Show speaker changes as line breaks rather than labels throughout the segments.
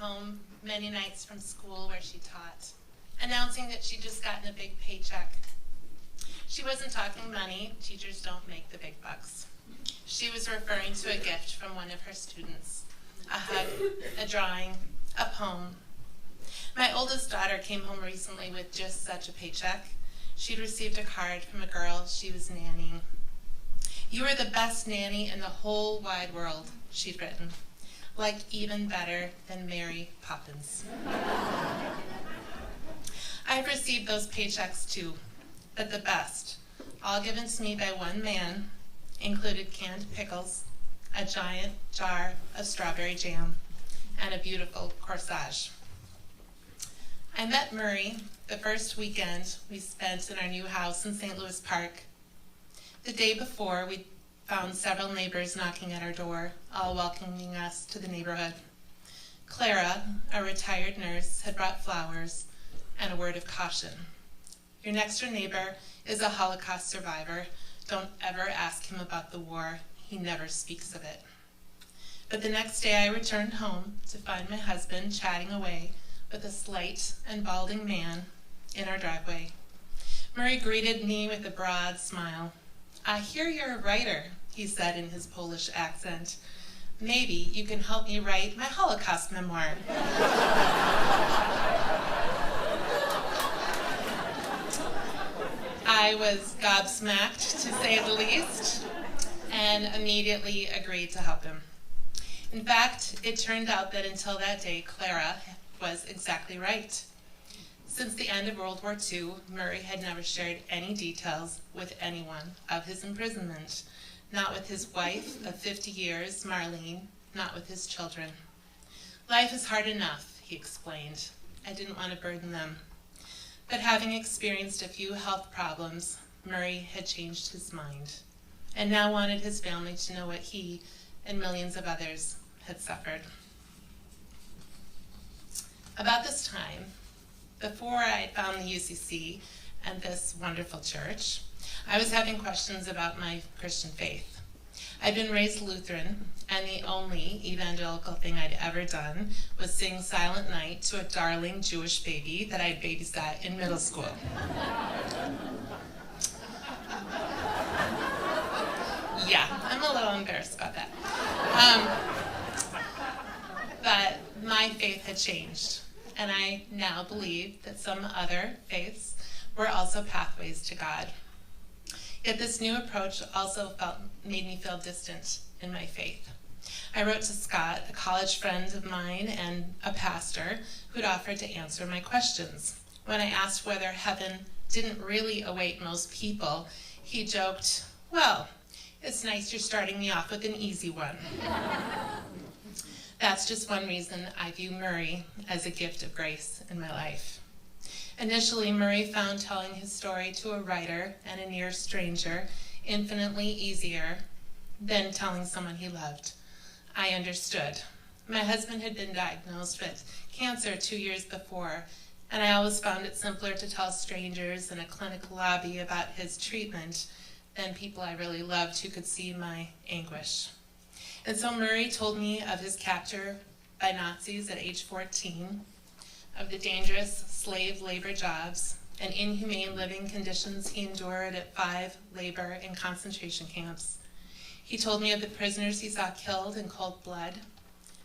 home many nights from school where she taught, announcing that she'd just gotten a big paycheck. She wasn't talking money. Teachers don't make the big bucks. She was referring to a gift from one of her students, a hug, a drawing, a poem. My oldest daughter came home recently with just such a paycheck. She'd received a card from a girl she was nannying. "You are the best nanny in the whole wide world," she'd written, "like even better than Mary Poppins." I've received those paychecks too, but the best, all given to me by one man, included canned pickles, a giant jar of strawberry jam, and a beautiful corsage. I met Murray the first weekend we spent in our new house in St. Louis Park. The day before, we found several neighbors knocking at our door, all welcoming us to the neighborhood. Clara, a retired nurse, had brought flowers and a word of caution. "Your next door neighbor is a Holocaust survivor. Don't ever ask him about the war. He never speaks of it." But the next day I returned home to find my husband chatting away with a slight and balding man in our driveway. Murray greeted me with a broad smile. "I hear you're a writer," he said in his Polish accent. "Maybe you can help me write my Holocaust memoir." I was gobsmacked, to say the least, and immediately agreed to help him. In fact, it turned out that until that day, Clara was exactly right. Since the end of World War II, Murray had never shared any details with anyone of his imprisonment, not with his wife of 50 years, Marlene, not with his children. "Life is hard enough," he explained. "I didn't want to burden them." But having experienced a few health problems, Murray had changed his mind, and now wanted his family to know what he and millions of others had suffered. About this time, before I found the UCC and this wonderful church, I was having questions about my Christian faith. I'd been raised Lutheran, and the only evangelical thing I'd ever done was sing Silent Night to a darling Jewish baby that I'd babysat in middle school. Yeah, I'm a little embarrassed about that. But my faith had changed, and I now believe that some other faiths were also pathways to God. Yet this new approach also made me feel distant in my faith. I wrote to Scott, a college friend of mine and a pastor, who'd offered to answer my questions. When I asked whether heaven didn't really await most people, he joked, "Well, it's nice you're starting me off with an easy one." That's just one reason I view Murray as a gift of grace in my life. Initially, Murray found telling his story to a writer and a near stranger infinitely easier than telling someone he loved. I understood. My husband had been diagnosed with cancer 2 years before, and I always found it simpler to tell strangers in a clinic lobby about his treatment than people I really loved who could see my anguish. And so Murray told me of his capture by Nazis at age 14, of the dangerous slave labor jobs and inhumane living conditions he endured at 5 labor and concentration camps. He told me of the prisoners he saw killed in cold blood,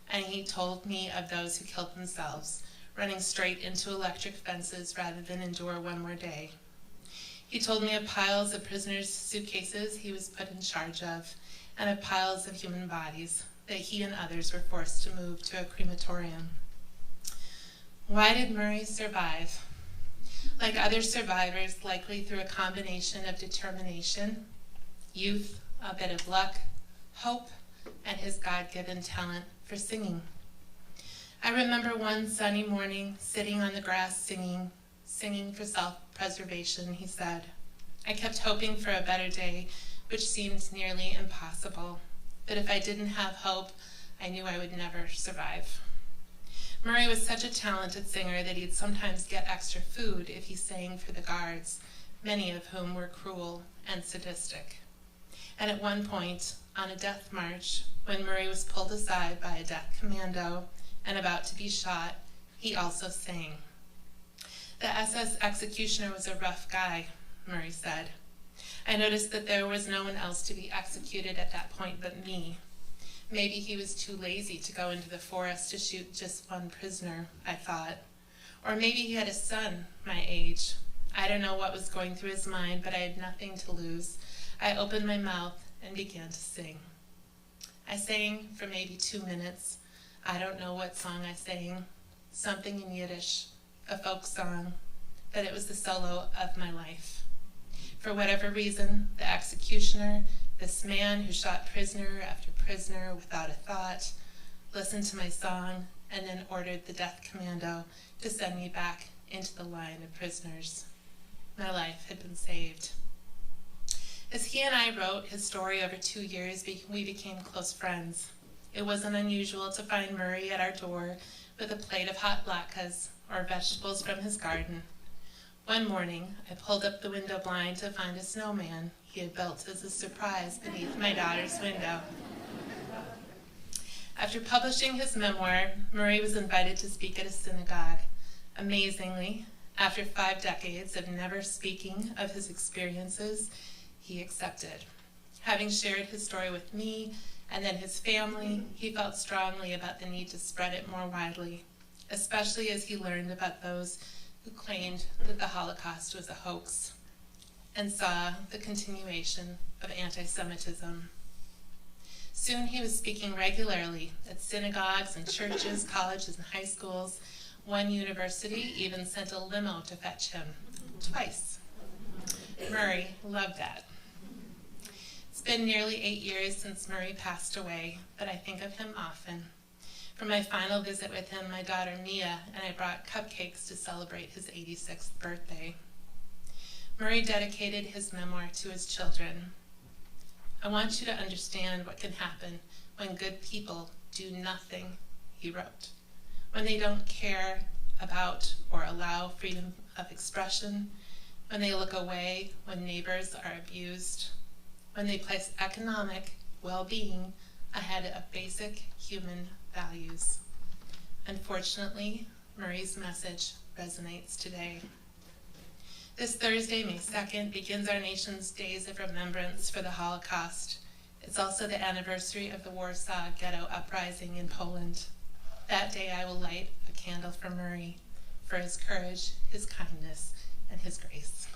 and he told me of those who killed themselves, running straight into electric fences rather than endure one more day. He told me of piles of prisoners' suitcases he was put in charge of, and of piles of human bodies that he and others were forced to move to a crematorium. Why did Murray survive? Like other survivors, likely through a combination of determination, youth, a bit of luck, hope, and his God-given talent for singing. I remember one sunny morning sitting on the grass singing for self-preservation, he said. I kept hoping for a better day, which seemed nearly impossible. But if I didn't have hope, I knew I would never survive. Murray was such a talented singer that he'd sometimes get extra food if he sang for the guards, many of whom were cruel and sadistic. And at one point, on a death march, when Murray was pulled aside by a death commando and about to be shot, he also sang. The SS executioner was a rough guy, Murray said. I noticed that there was no one else to be executed at that point but me. Maybe he was too lazy to go into the forest to shoot just one prisoner, I thought. Or maybe he had a son my age. I don't know what was going through his mind, but I had nothing to lose. I opened my mouth and began to sing. I sang for maybe 2 minutes. I don't know what song I sang. Something in Yiddish, a folk song, but it was the solo of my life. For whatever reason, the executioner, this man who shot prisoner after prisoner without a thought, listened to my song and then ordered the death commando to send me back into the line of prisoners. My life had been saved. As he and I wrote his story over 2 years, we became close friends. It wasn't unusual to find Murray at our door with a plate of hot latkes or vegetables from his garden. One morning, I pulled up the window blind to find a snowman he had built as a surprise beneath my daughter's window. After publishing his memoir, Murray was invited to speak at a synagogue. Amazingly, after 5 decades of never speaking of his experiences, he accepted. Having shared his story with me and then his family, he felt strongly about the need to spread it more widely, especially as he learned about those who claimed that the Holocaust was a hoax and saw the continuation of anti-Semitism. Soon he was speaking regularly at synagogues and churches, colleges and high schools. One university even sent a limo to fetch him, twice. Murray loved that. It's been nearly 8 years since Murray passed away, but I think of him often. For my final visit with him, my daughter Mia and I brought cupcakes to celebrate his 86th birthday. Murray dedicated his memoir to his children. I want you to understand what can happen when good people do nothing, he wrote. When they don't care about or allow freedom of expression, when they look away when neighbors are abused, when they place economic well-being ahead of basic human values. Unfortunately, Murray's message resonates today. This Thursday, May 2nd, begins our nation's Days of Remembrance for the Holocaust. It's also the anniversary of the Warsaw Ghetto Uprising in Poland. That day I will light a candle for Murray, for his courage, his kindness, and his grace.